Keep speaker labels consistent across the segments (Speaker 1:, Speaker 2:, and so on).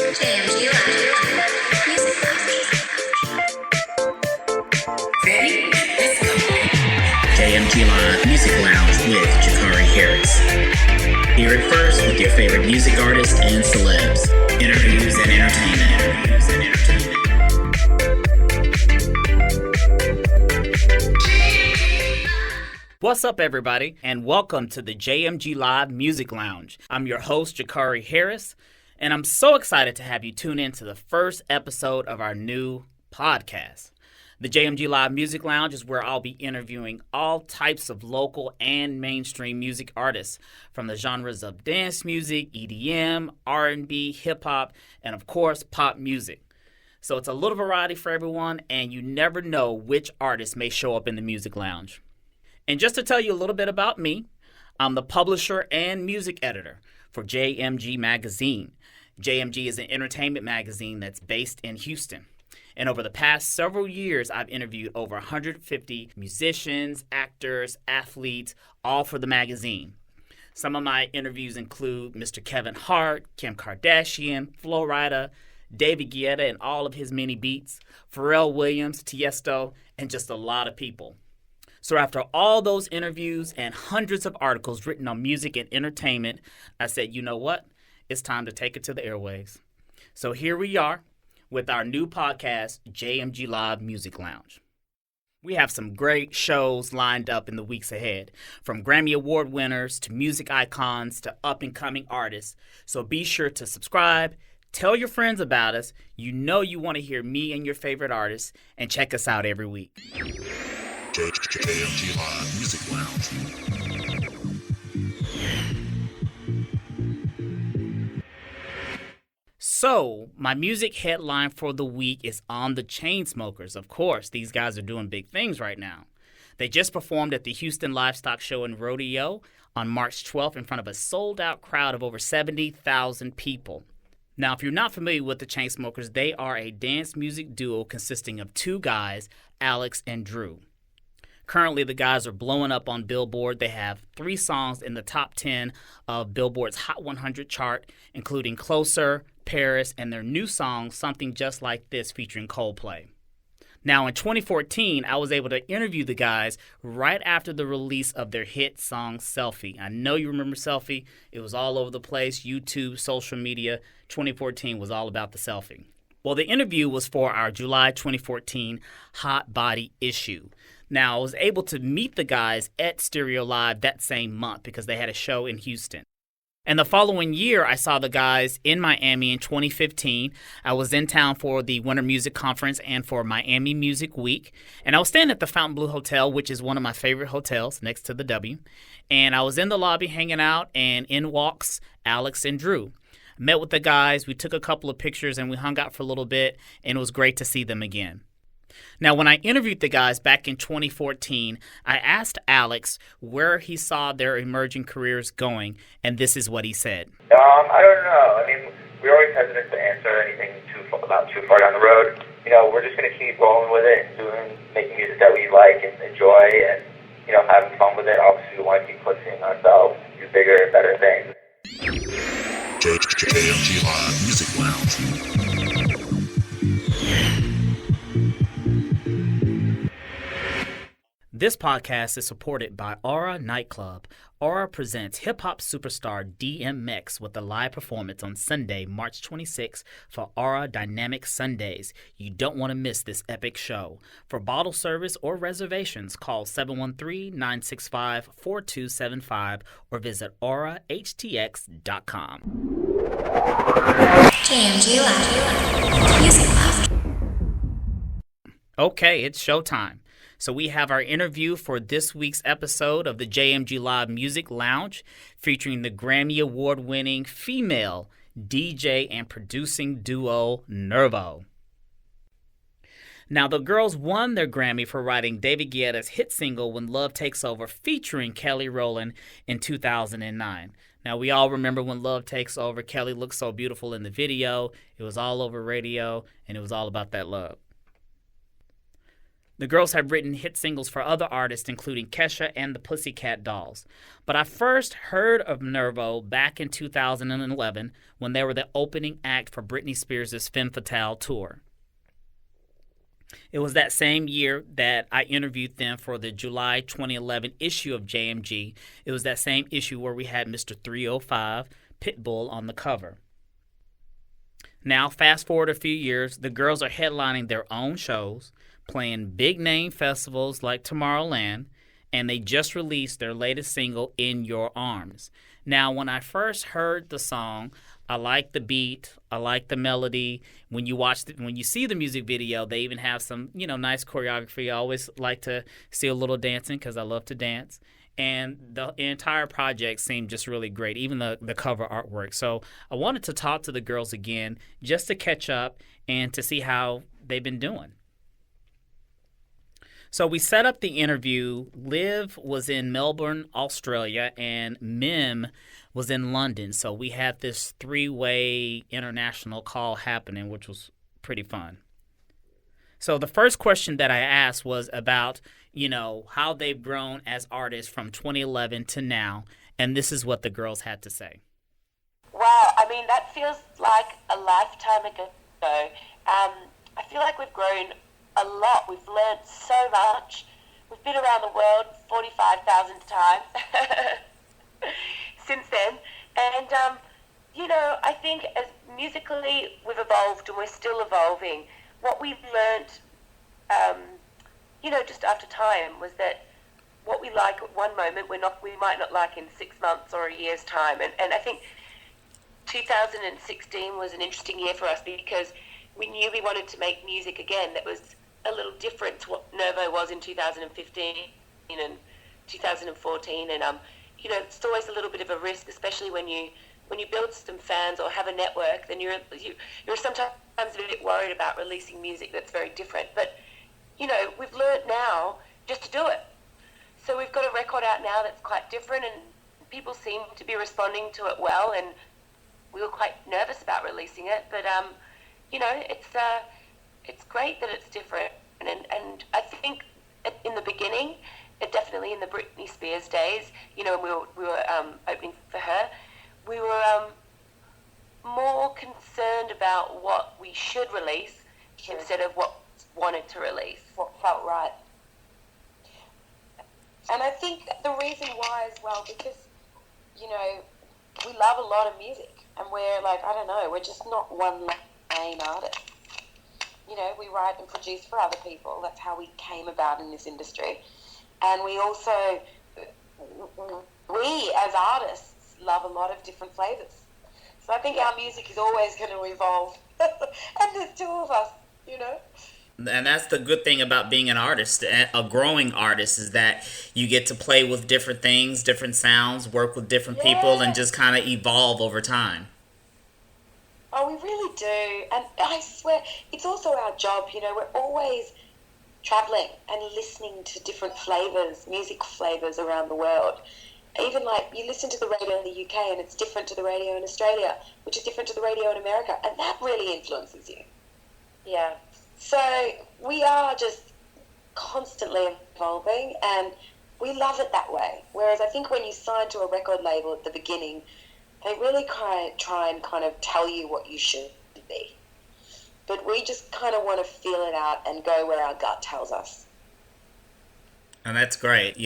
Speaker 1: JMG Live. Music Ready? Let's go.
Speaker 2: JMG Live Music Lounge with Jacquari Harris. Hear it first with your favorite music artists and celebs. Interviews and entertainment.
Speaker 3: What's up, everybody, and welcome to the JMG Live Music Lounge. I'm your host, Jacquari Harris, and I'm so excited to have you tune in to the first episode of our new podcast. The JMG Live Music Lounge is where I'll be interviewing all types of local and mainstream music artists from the genres of dance music, EDM, R&B, hip-hop, and of course, pop music. So it's a little variety for everyone, and you never know which artist may show up in the music lounge. And just to tell you a little bit about me, I'm the publisher and music editor for JMG Magazine. JMG is an entertainment magazine that's based in Houston. And over the past several years, I've interviewed over 150 musicians, actors, athletes, all for the magazine. Some of my interviews include Mr. Kevin Hart, Kim Kardashian, Flo Rida, David Guetta and all of his many beats, Pharrell Williams, Tiesto, and just a lot of people. So after all those interviews and hundreds of articles written on music and entertainment, I said, you know what? It's time to take it to the airwaves. So here we are with our new podcast, JMG Live Music Lounge. We have some great shows lined up in the weeks ahead, from Grammy Award winners to music icons to up-and-coming artists. So be sure to subscribe, tell your friends about us. You know you want to hear me and your favorite artists, and check us out every week.
Speaker 2: JMG Live Music Lounge.
Speaker 3: So, my music headline for the week is on the Chainsmokers. Of course, these guys are doing big things right now. They just performed at the Houston Livestock Show and Rodeo on March 12th in front of a sold-out crowd of over 70,000 people. Now, if you're not familiar with the Chainsmokers, they are a dance music duo consisting of two guys, Alex and Drew. Currently, the guys are blowing up on Billboard. They have 3 songs in the top 10 of Billboard's Hot 100 chart, including Closer, Paris, and their new song, Something Just Like This, featuring Coldplay. Now, in 2014, I was able to interview the guys right after the release of their hit song, Selfie. I know you remember Selfie. It was all over the place, YouTube, social media. 2014 was all about the selfie. Well, the interview was for our July 2014 Hot Body issue. Now, I was able to meet the guys at Stereo Live that same month because they had a show in Houston. And the following year, I saw the guys in Miami in 2015. I was in town for the Winter Music Conference and for Miami Music Week. And I was staying at the Fontainebleau Hotel, which is one of my favorite hotels next to the W. And I was in the lobby hanging out, and in walks Alex and Drew. Met with the guys, we took a couple of pictures, and we hung out for a little bit, and it was great to see them again. Now, when I interviewed the guys back in 2014, I asked Alex where he saw their emerging careers going, and this is what he said.
Speaker 4: I don't know. I mean, we're always hesitant to answer anything about too far down the road. You know, we're just going to keep rolling with it and making music that we like and enjoy and, you know, having fun with it. Obviously, we want to keep pushing ourselves to do bigger and better things.
Speaker 2: JMG Live Music Lounge.
Speaker 3: This podcast is supported by Aura Nightclub. Aura presents hip-hop superstar DMX with a live performance on Sunday, March 26th for Aura Dynamic Sundays. You don't want to miss this epic show. For bottle service or reservations, call 713-965-4275 or visit aurahtx.com.
Speaker 1: JMG Live. Music Lounge.
Speaker 3: Okay, it's showtime. So we have our interview for this week's episode of the JMG Live Music Lounge featuring the Grammy Award-winning female DJ and producing duo Nervo. Now, the girls won their Grammy for writing David Guetta's hit single When Love Takes Over featuring Kelly Rowland in 2009. Now, we all remember When Love Takes Over. Kelly looked so beautiful in the video. It was all over radio, and it was all about that love. The girls have written hit singles for other artists, including Kesha and the Pussycat Dolls. But I first heard of Nervo back in 2011 when they were the opening act for Britney Spears' Femme Fatale tour. It was that same year that I interviewed them for the July 2011 issue of JMG. It was that same issue where we had Mr. 305, Pitbull, on the cover. Now, fast forward a few years, the girls are headlining their own shows, playing big-name festivals like Tomorrowland, and they just released their latest single, In Your Arms. Now, when I first heard the song, I like the beat, I like the melody. When you see the music video, they even have some, nice choreography. I always like to see a little dancing because I love to dance. And the entire project seemed just really great, even the cover artwork. So I wanted to talk to the girls again just to catch up and to see how they've been doing. So we set up the interview. Liv was in Melbourne, Australia, and Mim was in London. So we had this three-way international call happening, which was pretty fun. So the first question that I asked was about, how they've grown as artists from 2011 to now. And this is what the girls had to say.
Speaker 5: Wow, that feels like a lifetime ago. I feel like we've grown a lot. We've learned so much. We've been around the world 45,000 times since then. And, I think as musically we've evolved and we're still evolving. What we've learned, just after time was that what we like at one moment, we might not like in 6 months or a year's time. And I think 2016 was an interesting year for us because we knew we wanted to make music again that was a little different to what Nervo was in 2015 and 2014. And, it's always a little bit of a risk, especially when you build some fans or have a network, then you're sometimes a bit worried about releasing music that's very different. But, we've learned now just to do it. So we've got a record out now that's quite different and people seem to be responding to it well, and we were quite nervous about releasing it. But, it's great that it's different. And I think in the beginning, definitely in the Britney Spears days, when we were opening for her, we were more concerned about what we should release instead of what we wanted to release, what felt right. And I think the reason why as well, because, we love a lot of music and we're like, I don't know, we're just not one main artist. We write and produce for other people. That's how we came about in this industry. And we also, as artists, love a lot of different flavors. So I think our music is always going to evolve. And there's two of us,
Speaker 2: And that's the good thing about being an artist, a growing artist, is that you get to play with different things, different sounds, work with different people, and just kind of evolve over time.
Speaker 5: Oh, we really do. And I swear, it's also our job, we're always traveling and listening to different flavors, music flavors around the world. Even like you listen to the radio in the UK and it's different to the radio in Australia, which is different to the radio in America. And that really influences you. Yeah. So we are just constantly evolving and we love it that way. Whereas I think when you sign to a record label at the beginning, they really try and kind of tell you what you should be. But we just kind of want to feel it out and go where our gut tells us.
Speaker 2: And that's great,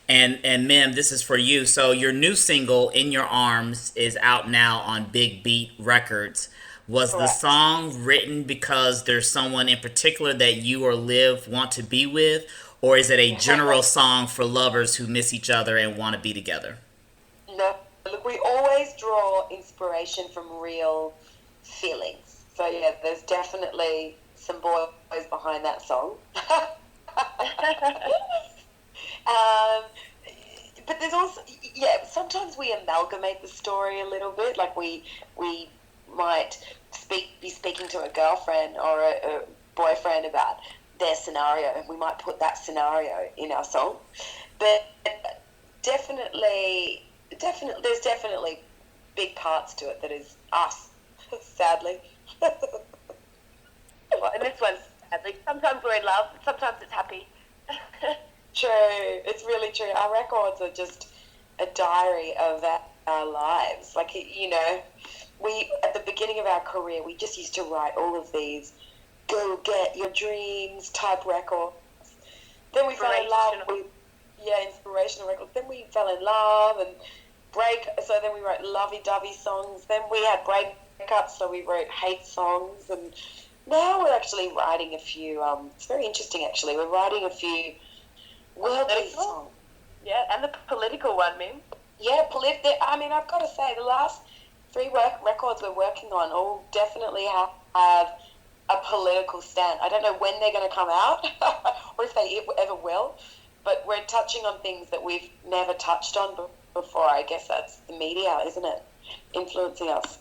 Speaker 2: And Mim, this is for you. So your new single, In Your Arms, is out now on Big Beat Records. Was
Speaker 5: Correct.
Speaker 2: the song written because there's someone in particular that you or Liv want to be with? Or is it a general song for lovers who miss each other and want to be together?
Speaker 5: No, look, we always draw inspiration from real feelings. So yeah, there's definitely some boys behind that song. But there's also, sometimes we amalgamate the story a little bit. Like we might be speaking to a girlfriend or a boyfriend about their scenario, and we might put that scenario in our song. But definitely, there's definitely big parts to it that is us, sadly. And this one's
Speaker 6: sadly. Sometimes we're in love, sometimes it's happy.
Speaker 5: True, it's really true. Our records are just a diary of our lives. Like, you know, we, at the beginning of our career, we just used to write all of these go get your dreams type records. Then we fell in love with, inspirational records. Then we fell in love and so then we wrote lovey-dovey songs. Then we had breakups, so we wrote hate songs. And now we're actually writing a few, it's very interesting actually, we're writing a few worldly songs.
Speaker 6: Yeah, and the political one, Mim.
Speaker 5: Yeah, I mean, I've got to say, the last three records we're working on all definitely have a political stand. I don't know when they're going to come out or if they ever will, but we're touching on things that we've never touched on before. I guess that's the media, isn't it? Influencing us.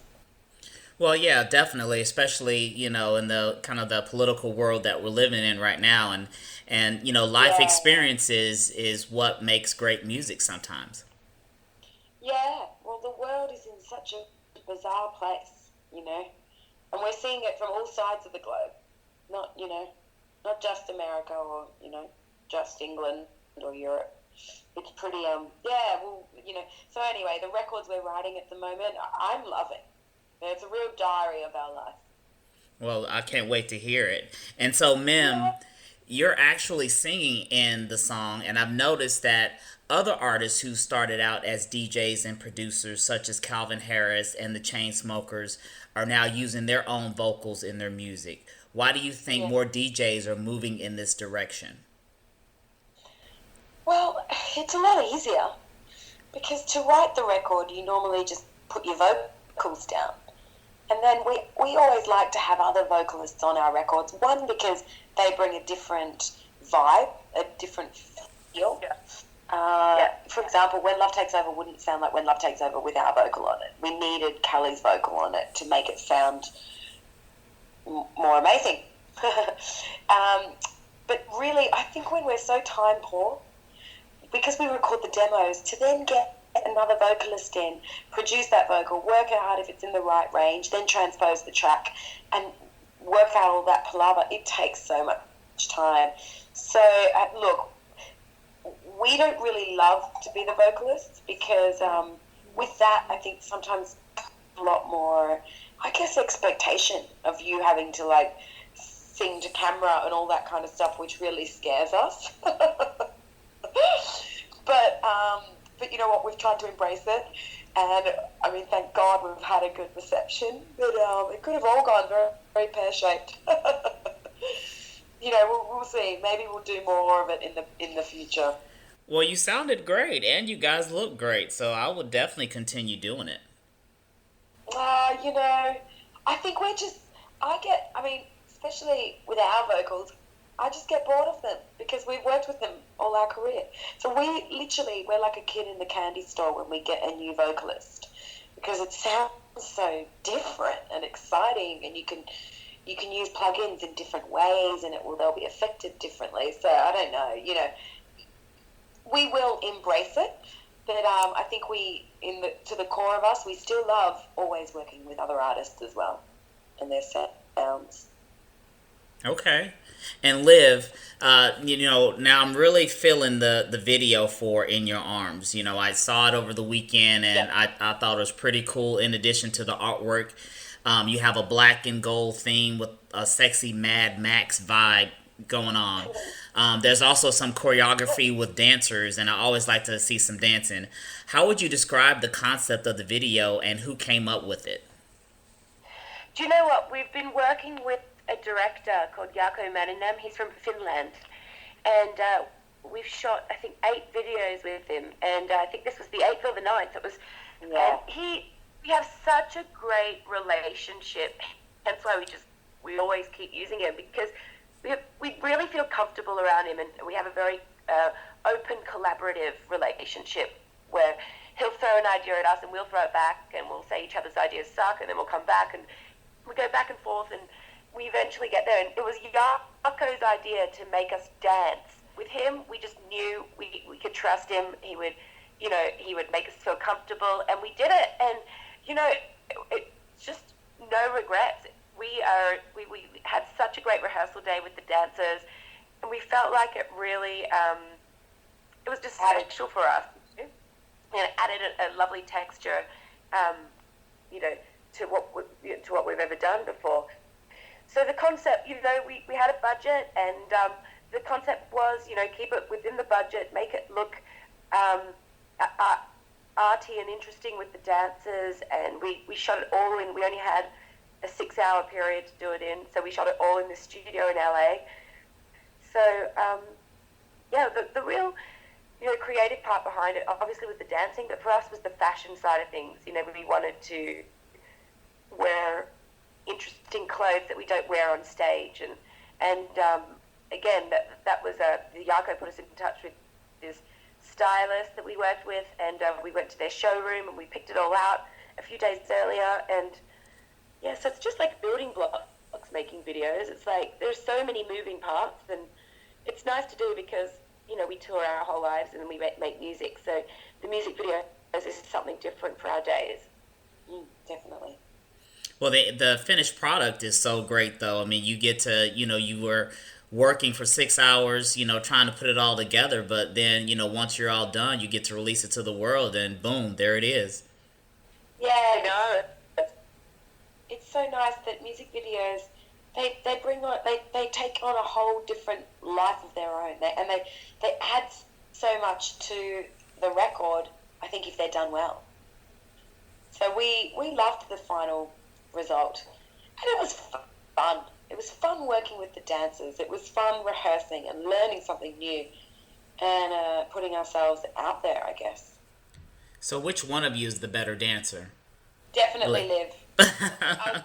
Speaker 2: Well, yeah, definitely, especially, you know, in the kind of the political world that we're living in right now. And you know, life experiences is what makes great music sometimes.
Speaker 5: Yeah, well, the world is in such a bizarre place, you know, and we're seeing it from all sides of the globe. Not, you know, not just America or, you know, just England or Europe. It's pretty, well, you know, so anyway, the records we're writing at the moment, I'm loving. It's a real diary of our life.
Speaker 2: Well, I can't wait to hear it. And so, Mim, you're actually singing in the song, and I've noticed that other artists who started out as DJs and producers, such as Calvin Harris and the Chainsmokers, are now using their own vocals in their music. Why do you think more DJs are moving in this direction?
Speaker 5: Well, it's a lot easier because to write the record, you normally just put your vocals down. And then we always like to have other vocalists on our records. One, because they bring a different vibe, a different feel. For example, When Love Takes Over wouldn't sound like When Love Takes Over with our vocal on it. We needed Kelly's vocal on it to make it sound more amazing. But really, I think when we're so time poor, because we record the demos, to then get another vocalist in, produce that vocal, work out if it's in the right range, then transpose the track and work out all that palaver, it takes so much time. So, look, we don't really love to be the vocalist because with that, I think sometimes a lot more, I guess, expectation of you having to, like, sing to camera and all that kind of stuff, which really scares us. But you know what? We've tried to embrace it, and I mean, thank God we've had a good reception. But it could have all gone very, very pear-shaped. You know, we'll see. Maybe we'll do more of it in the future.
Speaker 2: Well, you sounded great, and you guys look great, so I would definitely continue doing it.
Speaker 5: You know, I think especially with our vocals, I just get bored of them because we've worked with them all our career. So we're like a kid in the candy store when we get a new vocalist because it sounds so different and exciting, and you can use plugins in different ways, and they'll be affected differently. So I don't know, you know, we will embrace it, but I think to the core of us, we still love always working with other artists as well and their sounds. Okay.
Speaker 2: And Liv, you know, now I'm really feeling the video for In Your Arms. You know, I saw it over the weekend, and I thought it was pretty cool. In addition to the artwork, you have a black and gold theme with a sexy Mad Max vibe going on. There's also some choreography with dancers, and I always like to see some dancing. How would you describe the concept of the video, and who came up with it?
Speaker 6: Do you know what? We've been working with a director called Jacquari Harris. He's from Finland, and we've shot, I think, 8 videos with him, and I think this was the 8th or the 9th. It was, and we have such a great relationship. That's why we always keep using him, because we really feel comfortable around him, and we have a very open, collaborative relationship where he'll throw an idea at us, and we'll throw it back, and we'll say each other's ideas suck, and then we'll come back, and we go back and forth, and we eventually get there. And it was Jaakko's idea to make us dance. With him, we just knew we could trust him. He would make us feel comfortable, and we did it. And, you know, it's just no regrets. we had such a great rehearsal day with the dancers, and we felt like it really it was just special for us. And it added a lovely texture, to what we've ever done before. So the concept, we had a budget, and the concept was, keep it within the budget, make it look arty and interesting with the dancers, and we shot it all in. We only had a 6-hour period to do it in, so we shot it all in the studio in LA. So the real creative part behind it obviously was the dancing, but for us was the fashion side of things. We wanted to wear interesting clothes that we don't wear on stage, and again, that was the Yako put us in touch with this stylist that we worked with, and we went to their showroom and we picked it all out a few days earlier. And so it's just like building blocks making videos. It's like there's so many moving parts, and it's nice to do because we tour our whole lives and then we make music, so the music video is something different for our days.
Speaker 5: Definitely.
Speaker 2: Well, the finished product is so great, though. I mean, you get to, you were working for 6 hours, trying to put it all together, but then, once you're all done, you get to release it to the world, and boom, there it is.
Speaker 5: Yeah, I know. It's so nice that music videos, they bring on, they take on a whole different life of their own, and they add so much to the record, I think, if they're done well. So we loved the final result, and it was fun. It was fun working with the dancers. It was fun rehearsing and learning something new, and putting ourselves out there, I guess.
Speaker 2: So which one of you is the better dancer?
Speaker 5: Definitely Liv.
Speaker 6: I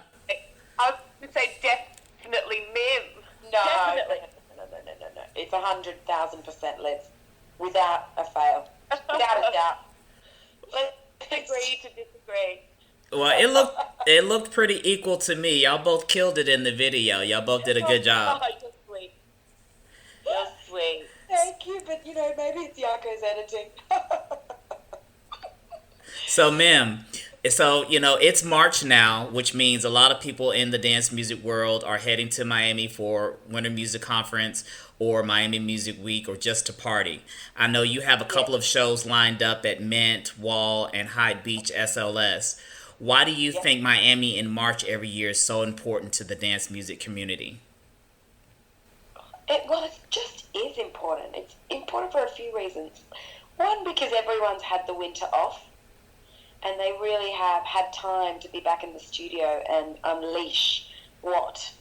Speaker 6: would say definitely Mim.
Speaker 5: No,
Speaker 6: Definitely.
Speaker 5: No. It's 100,000% Liv, without a fail, without a doubt.
Speaker 6: Let's agree to disagree.
Speaker 2: Well, it looked pretty equal to me. Y'all both killed it in the video. Y'all both did a good job.
Speaker 6: Oh, you're sweet. You're sweet.
Speaker 5: Thank you, but maybe it's Yako's editing.
Speaker 2: So, Mim, it's March now, which means a lot of people in the dance music world are heading to Miami for Winter Music Conference or Miami Music Week, or just to party. I know you have a couple of shows lined up at Mint, Wall, and Hyde Beach SLS. Why do you think Miami in March every year is so important to the dance music community?
Speaker 5: It just is important. It's important for a few reasons. One, because everyone's had the winter off, and they really have had time to be back in the studio and unleash what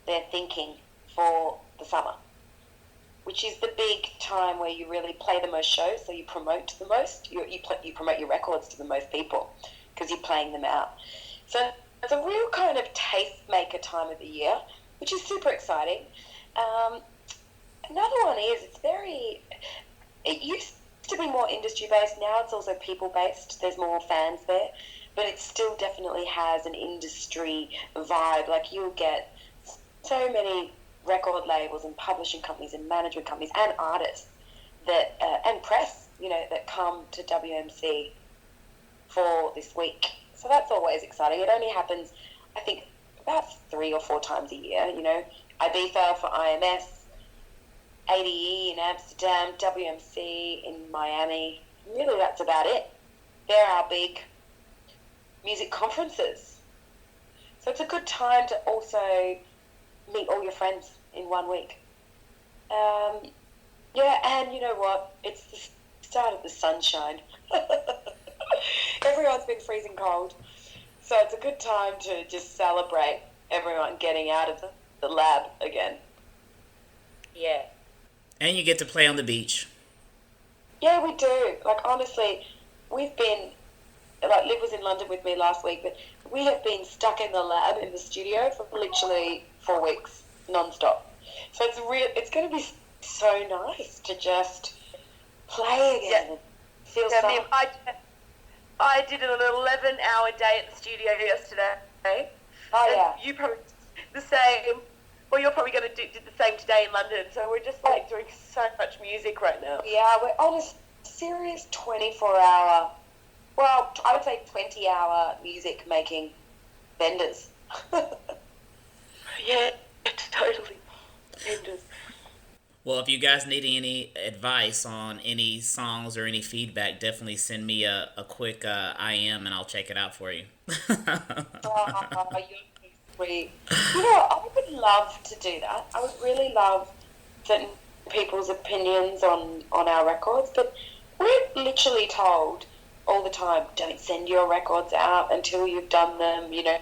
Speaker 5: they're thinking for the summer, which is the big time where you really play the most shows, so you promote the most. You promote your records to the most people, because you're playing them out. So it's a real kind of taste-maker time of the year, which is super exciting. Another one is it used to be more industry-based. Now it's also people-based. There's more fans there, but it still definitely has an industry vibe. Like, you'll get so many record labels and publishing companies and management companies and artists that and press, that come to WMC for this week. So that's always exciting. It only happens, I think, about 3 or 4 times a year. Ibiza for IMS, ADE in Amsterdam, WMC in Miami. Really, that's about it. They're our big music conferences. So it's a good time to also meet all your friends in 1 week. And you know what? It's the start of the sunshine. Everyone's been freezing cold, so it's a good time to just celebrate everyone getting out of the lab again. Yeah.
Speaker 2: And you get to play on the beach.
Speaker 5: Yeah, we do. Like, honestly, we've been, like, Liv was in London with me last week, but we have been stuck in the lab in the studio for literally 4 weeks, non-stop. So it's going to be so nice to just play again. Yeah. Feel something.
Speaker 6: I did an 11-hour day at the studio yesterday.
Speaker 5: Oh, yeah.
Speaker 6: You probably the same. Well, you're probably going to do the same today in London. So we're just doing so much music right now.
Speaker 5: Yeah, we're on a serious 24-hour, well, I would say 20-hour music making benders.
Speaker 2: Well, if you guys need any advice on any songs or any feedback, definitely send me a quick IM and I'll check it out for you.
Speaker 5: Oh, you're so sweet. You know, I would love to do that. I would really love certain people's opinions on our records, but we're literally told all the time, don't send your records out until you've done them, you know,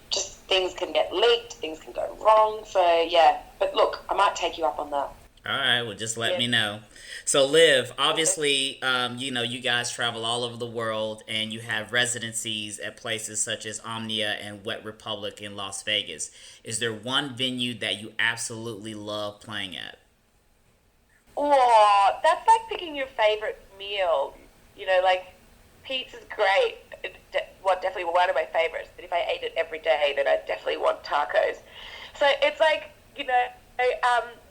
Speaker 5: just things can get leaked, things can go wrong, so yeah. But look, I might take you up on that.
Speaker 2: All right, well, just let me know. So, Liv, obviously, you know, you guys travel all over the world and you have residencies at places such as Omnia and Wet Republic in Las Vegas. Is there one venue that you absolutely love playing at?
Speaker 6: Oh, that's like picking your favorite meal. You know, like pizza's great. It's definitely one of my favorites. But if I ate it every day, then I'd definitely want tacos. So it's like, you know,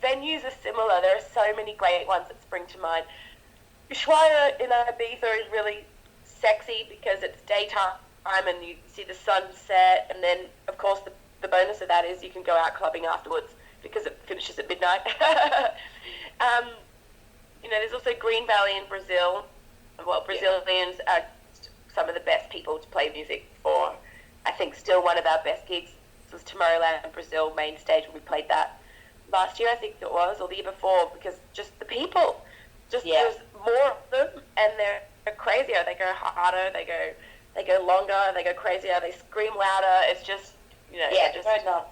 Speaker 6: venues are similar. There are so many great ones that spring to mind. Ushuaia in Ibiza is really sexy because it's daytime and you see the sunset. And then, of course, the bonus of that is you can go out clubbing afterwards because it finishes at midnight. You know, there's also Green Valley in Brazil. Well, Brazilians are some of the best people to play music for. I think still one of our best gigs was Tomorrowland in Brazil, main stage, when we played that last year, I think it was, or the year before, because just the people, there's more of them, and they're crazier. They go harder, they go longer, they go crazier, they scream louder. It's just, you know,
Speaker 5: They're nuts.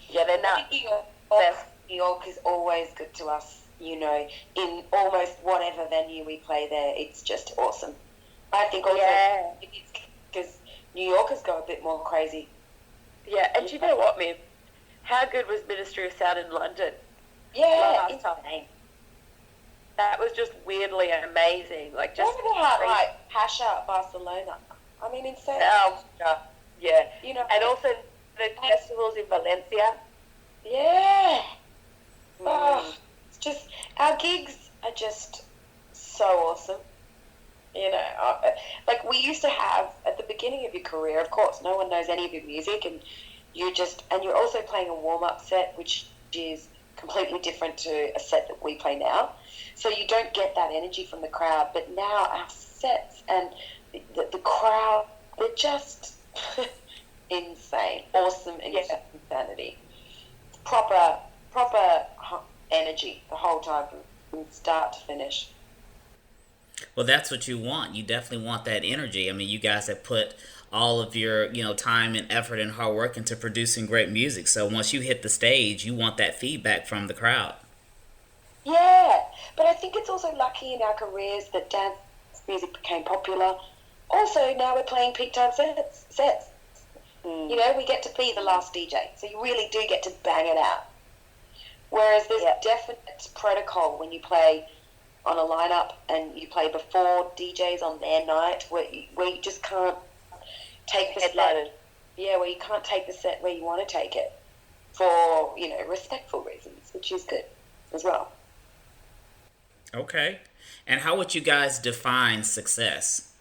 Speaker 6: Yeah, they're nuts.
Speaker 5: New York is always good to us, you know, in almost whatever venue we play there. It's just awesome. I think also it's because New Yorkers go a bit more crazy.
Speaker 6: Yeah, and you know what, Miv? How good was Ministry of Sound in London?
Speaker 5: Yeah,
Speaker 6: last time? That was just weirdly amazing. Like, just
Speaker 5: what about like Pasha, Barcelona? I mean, insane.
Speaker 6: Yeah,
Speaker 5: you know,
Speaker 6: and also the festivals in Valencia.
Speaker 5: Yeah. Oh, it's just, our gigs are just so awesome. You know, like we used to have at the beginning of your career, of course, no one knows any of your music, and you're also playing a warm-up set, which is completely different to a set that we play now. So you don't get that energy from the crowd. But now our sets and the crowd, they're just insane, awesome, and insanity. Proper energy the whole time from start to finish.
Speaker 2: Well, that's what you want. You definitely want that energy. I mean, you guys have put all of your, you know, time and effort and hard work into producing great music. So once you hit the stage, you want that feedback from the crowd.
Speaker 5: Yeah, but I think it's also lucky in our careers that dance music became popular. Also, now we're playing peak time sets. You know, we get to be the last DJ, so you really do get to bang it out. Whereas there's a definite protocol when you play on a lineup and you play before DJs on their night, where you just can't take the set. Yeah, where you can't take the set where you want to take it for, you know, respectful reasons, which is good as well.
Speaker 2: Okay. And how would you guys define success?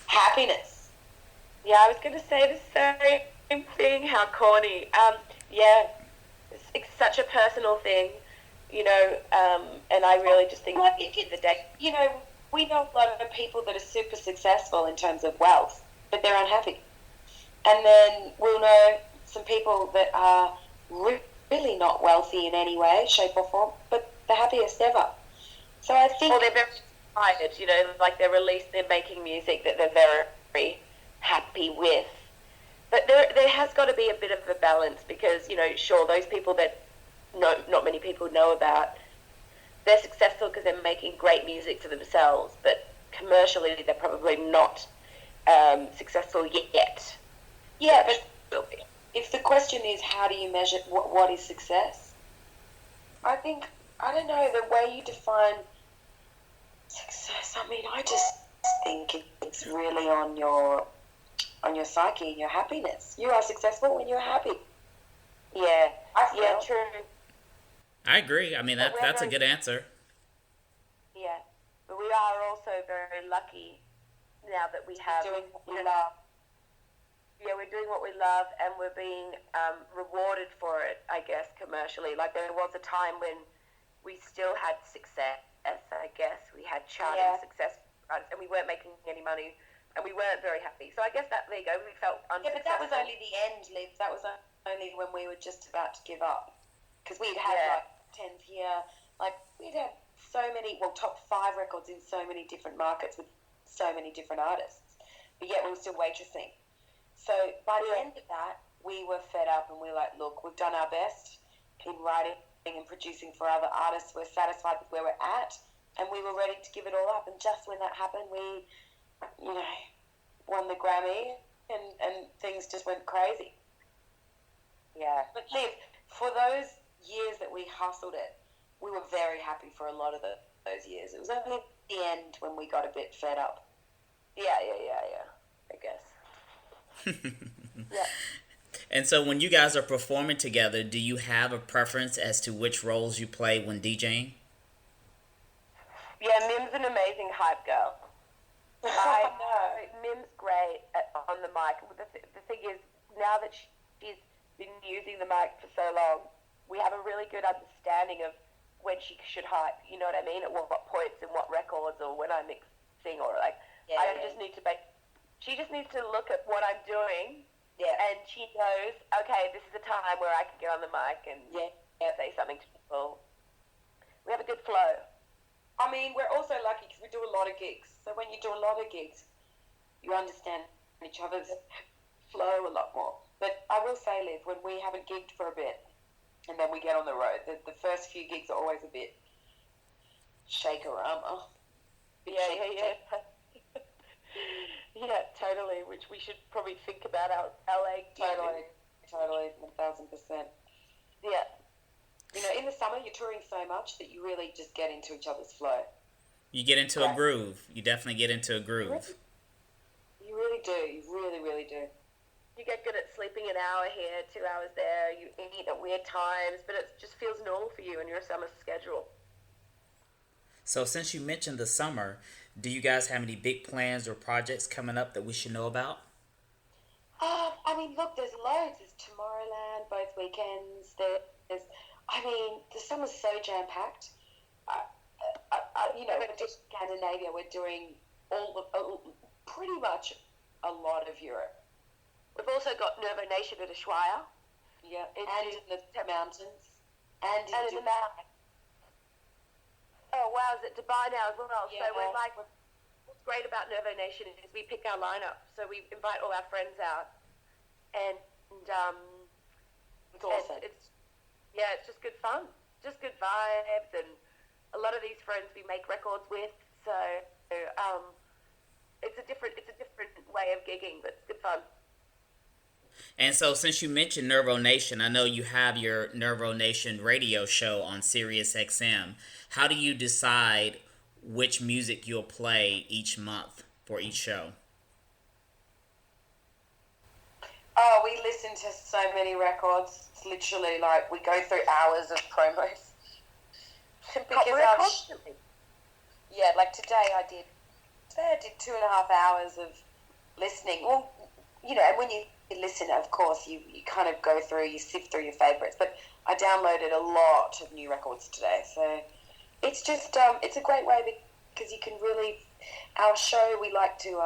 Speaker 5: Happiness.
Speaker 6: Yeah, I was going to say the same thing. How corny. It's such a personal thing, you know, and I really just think at the end of the day,
Speaker 5: you know, we know a lot of people that are super successful in terms of wealth, but they're unhappy. And then we'll know some people that are really not wealthy in any way, shape or form, but the happiest ever. So I think...
Speaker 6: Or they're very inspired, you know, like they're making music that they're very happy with. But there has got to be a bit of a balance because, you know, sure, those people that not many people know about, they're successful because they're making great music for themselves, but commercially they're probably not successful yet.
Speaker 5: Yeah, but if the question is how do you measure what is success, I think, I don't know, the way you define success, I mean, I just think it's really on your psyche and your happiness. You are successful when you're happy.
Speaker 6: Yeah,
Speaker 5: I feel.
Speaker 6: true.
Speaker 2: I agree. I mean, that's a good answer.
Speaker 6: Yeah, but we are also very lucky now that we have
Speaker 5: doing what we love.
Speaker 6: Yeah, we're doing what we love, and we're being rewarded for it, I guess, commercially. Like, there was a time when we still had success, I guess. We had charting success, and we weren't making any money, and we weren't very happy. So I guess that, there you go, we felt unsuccessful.
Speaker 5: Yeah, but that was only the end, Liv. That was only when we were just about to give up. Because we'd had, like, 10th year, like, we'd had so many, top 5 records in so many different markets with so many different artists. But yet we were still waitressing. So by the end of that, we were fed up and we were like, look, we've done our best in writing and producing for other artists. We're satisfied with where we're at, and we were ready to give it all up. And just when that happened, we, won the Grammy, and things just went crazy.
Speaker 6: Yeah.
Speaker 5: But Liv, for those years that we hustled it, we were very happy for a lot of those years. It was only at the end when we got a bit fed up.
Speaker 6: Yeah, I guess. Yeah.
Speaker 2: And so when you guys are performing together, do you have a preference as to which roles you play when DJing?
Speaker 6: Yeah, Mim's an amazing hype girl. I know. Mim's great on the mic. The thing is, now that she's been using the mic for so long, we have a really good understanding of when she should hype. You know what I mean? At what points and what records, or when I'm mixing, or like, she just needs to look at what I'm doing, and she knows, okay, this is a time where I can get on the mic and say something to people. We have a good flow.
Speaker 5: I mean, we're also lucky because we do a lot of gigs. So when you do a lot of gigs, you understand each other's flow a lot more. But I will say, Liv, when we haven't gigged for a bit and then we get on the road, the first few gigs are always a bit shakerama.
Speaker 6: Yeah. Yeah, totally, which we should probably think about our LA gigs.
Speaker 5: Totally, 1,000%.
Speaker 6: Yeah.
Speaker 5: In the summer, you're touring so much that you really just get into each other's flow.
Speaker 2: You get into a groove. You definitely get into a groove.
Speaker 5: You really do. You really, really do.
Speaker 6: You get good at sleeping an hour here, 2 hours there. You eat at weird times, but it just feels normal for you in your summer schedule.
Speaker 2: So since you mentioned the summer, do you guys have any big plans or projects coming up that we should know about?
Speaker 5: I mean, look, there's loads. There's Tomorrowland, both weekends. The summer's so jam-packed. In Scandinavia, we're doing pretty much a lot of Europe.
Speaker 6: We've also got Nervo Nation at Ushuaia.
Speaker 5: Yeah, and in the mountains. And in
Speaker 6: the mountains. Oh, wow, is it Dubai now as well?
Speaker 5: Yeah,
Speaker 6: so we're like, what's great about Nervo Nation is we pick our lineup. So we invite all our friends out. And
Speaker 5: it's awesome.
Speaker 6: It's just good fun. Just good vibes. And a lot of these friends we make records with. So it's a different way of gigging, but it's good fun.
Speaker 2: And so since you mentioned Nervo Nation, I know you have your Nervo Nation radio show on Sirius XM. How do you decide which music you'll play each month for each show?
Speaker 5: Oh, we listen to so many records. It's literally like we go through hours of promos.
Speaker 6: Constantly.
Speaker 5: Yeah, like today I did 2.5 hours of listening. Well, and when you listen, of course, you kind of go through, you sift through your favourites. But I downloaded a lot of new records today. So it's just, it's a great way because you can really, our show, we like to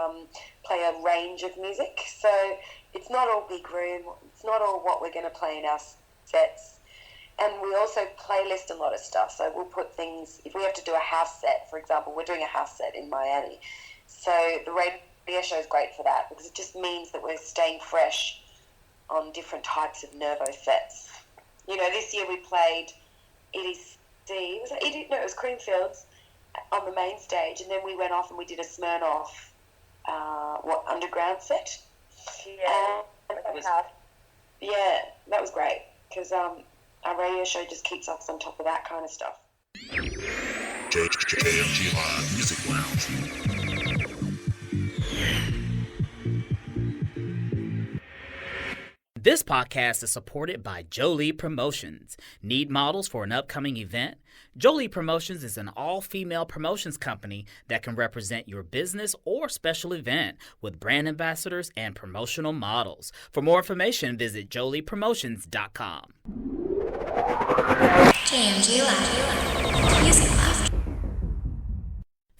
Speaker 5: play a range of music. So it's not all big room. It's not all what we're going to play in our sets. And we also playlist a lot of stuff. So we'll put things, if we have to do a house set, for example, we're doing a house set in Miami. So the radio show is great for that because it just means that we're staying fresh on different types of Nervo sets. This year we played EDC, it was Creamfields on the main stage, and then we went off and we did a Smirnoff, underground set.
Speaker 6: Yeah,
Speaker 5: that was great because our radio show just keeps us on top of that kind of stuff.
Speaker 7: JMG Live Music Lounge.
Speaker 3: This podcast is supported by Jolie Promotions. Need models for an upcoming event? Jolie Promotions is an all-female promotions company that can represent your business or special event with brand ambassadors and promotional models. For more information, visit joliepromotions.com.
Speaker 1: JMG Live. Music Lounge.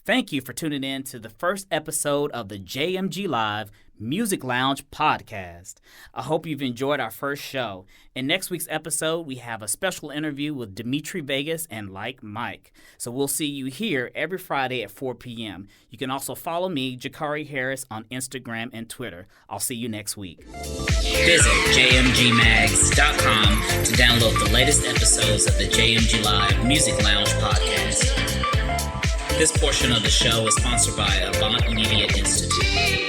Speaker 3: Thank you for tuning in to the first episode of the JMG Live Music Lounge podcast. I hope you've enjoyed our first show. In next week's episode, we have a special interview with Dimitri Vegas and Like Mike. So we'll see you here every Friday at 4 p.m. You can also follow me, Jacquari Harris, on Instagram and Twitter. I'll see you next week.
Speaker 2: Visit jmgmags.com to download the latest episodes of the JMG Live Music Lounge podcast. This portion of the show is sponsored by Avant Media Institute.